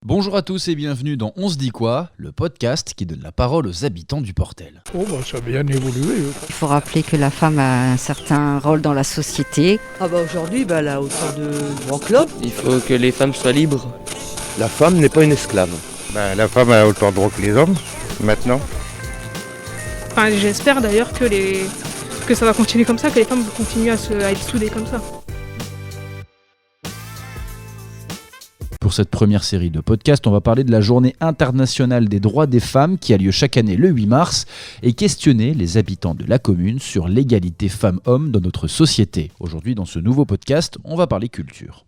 Bonjour à tous et bienvenue dans On se dit quoi, le podcast qui donne la parole aux habitants du Portel. Ça a bien évolué. Il faut rappeler que la femme a un certain rôle dans la société. Aujourd'hui, elle a autant de droits que l'homme. Il faut que les femmes soient libres. La femme n'est pas une esclave. La femme a autant de droits que les hommes, maintenant. J'espère d'ailleurs que ça va continuer comme ça, que les femmes vont continuer à être soudées comme ça. Pour cette première série de podcasts, on va parler de la Journée internationale des droits des femmes qui a lieu chaque année le 8 mars et questionner les habitants de la commune sur l'égalité femmes-hommes dans notre société. Aujourd'hui, dans ce nouveau podcast, on va parler culture.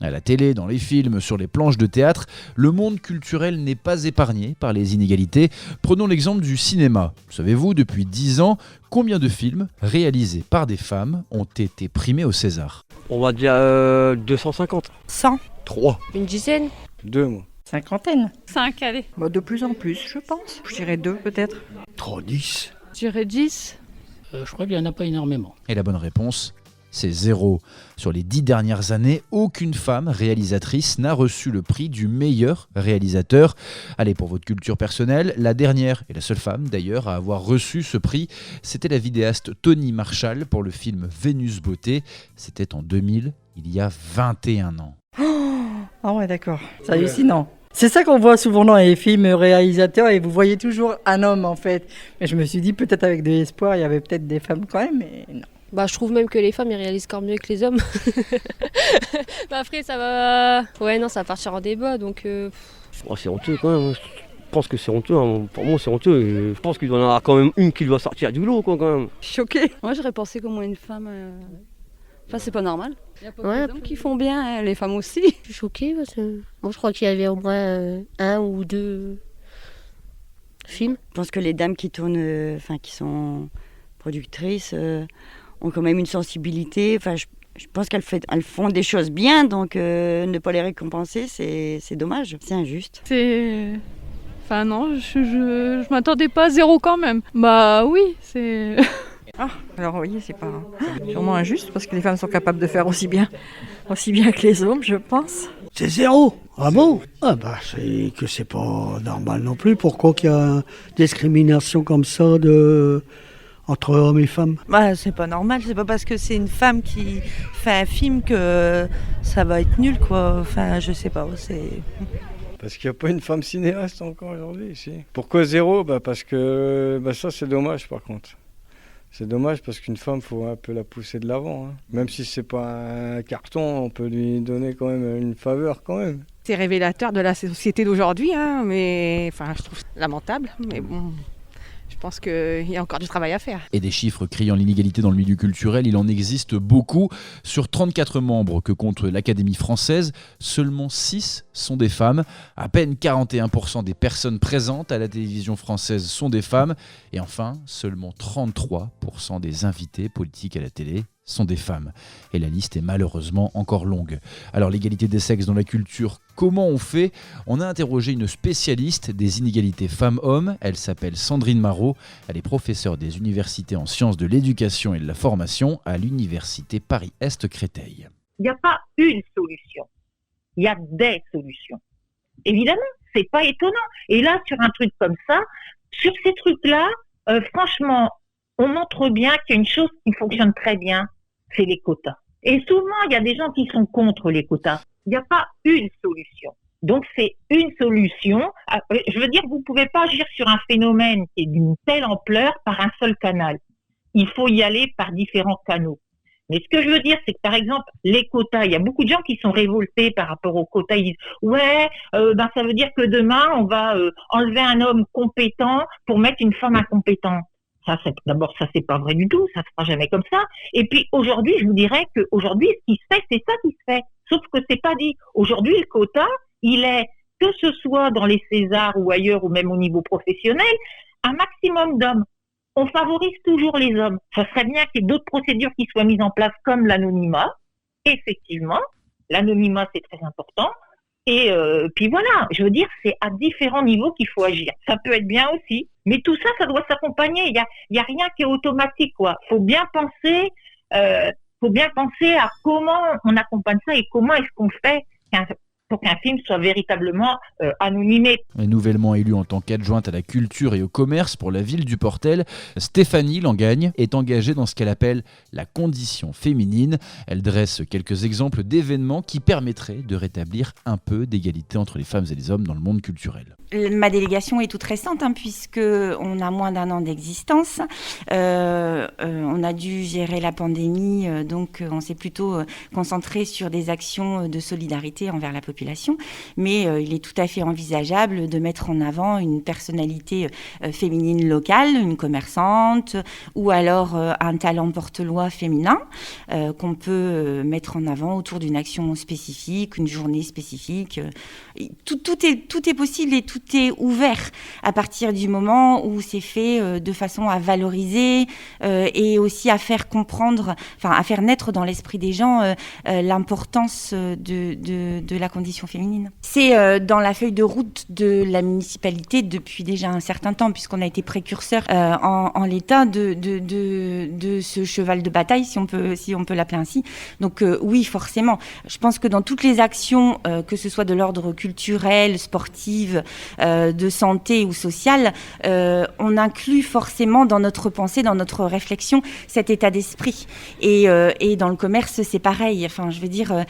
À la télé, dans les films, sur les planches de théâtre, le monde culturel n'est pas épargné par les inégalités. Prenons l'exemple du cinéma. Savez-vous, depuis 10 ans, combien de films réalisés par des femmes ont été primés au César ? On va dire 250. 100. 3. Une dizaine. 2, moi. 50. 5, allez. De plus en plus, je pense. Je dirais 2 peut-être. 10. Je dirais 10. Je crois qu'il n'y en a pas énormément. Et la bonne réponse, c'est 0. Sur les 10 dernières années, aucune femme réalisatrice n'a reçu le prix du meilleur réalisateur. Allez, pour votre culture personnelle, la dernière et la seule femme d'ailleurs à avoir reçu ce prix, c'était la vidéaste Toni Marshall pour le film Vénus Beauté. C'était en 2000, il y a 21 ans. Ah ouais, d'accord. C'est hallucinant. C'est ça qu'on voit souvent dans les films réalisateurs et vous voyez toujours un homme en fait. Mais je me suis dit peut-être avec de l'espoir, il y avait peut-être des femmes quand même, mais non. Je trouve même que les femmes, ils réalisent encore mieux que les hommes. Après, ça va... Ouais, non, ça va partir en débat, donc... C'est honteux quand même. Je pense que c'est honteux. Pour moi, c'est honteux. Je pense qu'il doit y en avoir quand même une qui doit sortir du lot, quand même. Choquée. Moi, j'aurais pensé qu'au moins une femme... c'est pas normal. Il y a pas Ouais, d'hommes qui font bien, les femmes aussi. Je suis choquée, parce que... Moi, je crois qu'il y avait au moins 1 ou 2 films. Je pense que les dames qui tournent, qui sont productrices... ont quand même une sensibilité. Je pense qu'elles font des choses bien, donc ne pas les récompenser, c'est dommage. C'est injuste. Non, je m'attendais pas à 0 quand même. Oui, c'est... Alors oui, c'est pas sûrement injuste parce que les femmes sont capables de faire aussi bien que les hommes, je pense. C'est 0. Ah bon ? C'est que c'est pas normal non plus. Pourquoi qu'il y a une discrimination comme ça entre hommes et femmes ? C'est pas normal, c'est pas parce que c'est une femme qui fait un film que ça va être nul, quoi. Je sais pas, c'est... Parce qu'il n'y a pas une femme cinéaste encore aujourd'hui ici. Pourquoi 0 ? Parce que ça c'est dommage par contre. C'est dommage parce qu'une femme, faut un peu la pousser de l'avant. Même si c'est pas un carton, on peut lui donner quand même une faveur quand même. C'est révélateur de la société d'aujourd'hui, mais... je trouve ça lamentable, mais bon... Je pense qu'il y a encore du travail à faire. Et des chiffres criant l'inégalité dans le milieu culturel, il en existe beaucoup. Sur 34 membres que compte l'Académie française, seulement 6 sont des femmes. À peine 41% des personnes présentes à la télévision française sont des femmes. Et enfin, seulement 33% des invités politiques à la télé sont des femmes. Et la liste est malheureusement encore longue. Alors l'égalité des sexes dans la culture, comment on fait ? On a interrogé une spécialiste des inégalités femmes-hommes. Elle s'appelle Sandrine Marot. Elle est professeure des universités en sciences de l'éducation et de la formation à l'université Paris-Est Créteil. Il n'y a pas une solution. Il y a des solutions. Évidemment, c'est pas étonnant. Et là, sur un truc comme ça, sur ces trucs-là, franchement, on montre bien qu'il y a une chose qui fonctionne très bien, c'est les quotas. Et souvent, il y a des gens qui sont contre les quotas. Il n'y a pas une solution. Donc, c'est une solution. Je veux dire, vous ne pouvez pas agir sur un phénomène qui est d'une telle ampleur par un seul canal. Il faut y aller par différents canaux. Mais ce que je veux dire, c'est que, par exemple, les quotas, il y a beaucoup de gens qui sont révoltés par rapport aux quotas. Ils disent, ça veut dire que demain, on va enlever un homme compétent pour mettre une femme incompétente. D'abord, ça c'est pas vrai du tout, ça se fera jamais comme ça. Et puis aujourd'hui, je vous dirais qu'aujourd'hui, ce qui se fait, c'est ça qui se fait. Sauf que c'est pas dit. Aujourd'hui, le quota, il est, que ce soit dans les Césars ou ailleurs, ou même au niveau professionnel, un maximum d'hommes. On favorise toujours les hommes. Ça serait bien qu'il y ait d'autres procédures qui soient mises en place, comme l'anonymat. Effectivement, l'anonymat, c'est très important. Et puis voilà, je veux dire, c'est à différents niveaux qu'il faut agir. Ça peut être bien aussi, mais tout ça, ça doit s'accompagner. Il y a rien qui est automatique, quoi. Faut bien penser faut bien penser à comment on accompagne ça et comment est-ce qu'on fait pour qu'un film soit véritablement anonymé. Et nouvellement élue en tant qu'adjointe à la culture et au commerce pour la ville du Portel, Stéphanie Langagne est engagée dans ce qu'elle appelle la condition féminine. Elle dresse quelques exemples d'événements qui permettraient de rétablir un peu d'égalité entre les femmes et les hommes dans le monde culturel. Ma délégation est toute récente, puisqu'on a moins d'1 an d'existence. On a dû gérer la pandémie, donc on s'est plutôt concentré sur des actions de solidarité envers la population. Mais il est tout à fait envisageable de mettre en avant une personnalité féminine locale, une commerçante, ou alors un talent porte-voix féminin qu'on peut mettre en avant autour d'une action spécifique, une journée spécifique. Tout est possible et tout est ouvert à partir du moment où c'est fait de façon à valoriser et aussi à faire comprendre, à faire naître dans l'esprit des gens l'importance de la condition féminine. C'est dans la feuille de route de la municipalité depuis déjà un certain temps, puisqu'on a été précurseur en l'état de ce cheval de bataille, si on peut l'appeler ainsi. Donc oui, forcément. Je pense que dans toutes les actions, que ce soit de l'ordre culturel, sportive, de santé ou sociale, on inclut forcément dans notre pensée, dans notre réflexion, cet état d'esprit. Et dans le commerce, c'est pareil. Je veux dire,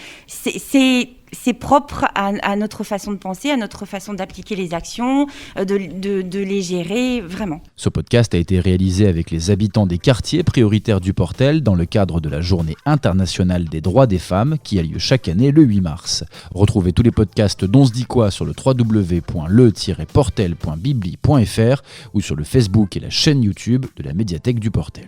c'est propre à notre façon de penser, à notre façon d'appliquer les actions, de les gérer, vraiment. Ce podcast a été réalisé avec les habitants des quartiers prioritaires du Portel dans le cadre de la Journée internationale des droits des femmes qui a lieu chaque année le 8 mars. Retrouvez tous les podcasts d'On se dit quoi sur le www.le-portel.bibli.fr ou sur le Facebook et la chaîne YouTube de la médiathèque du Portel.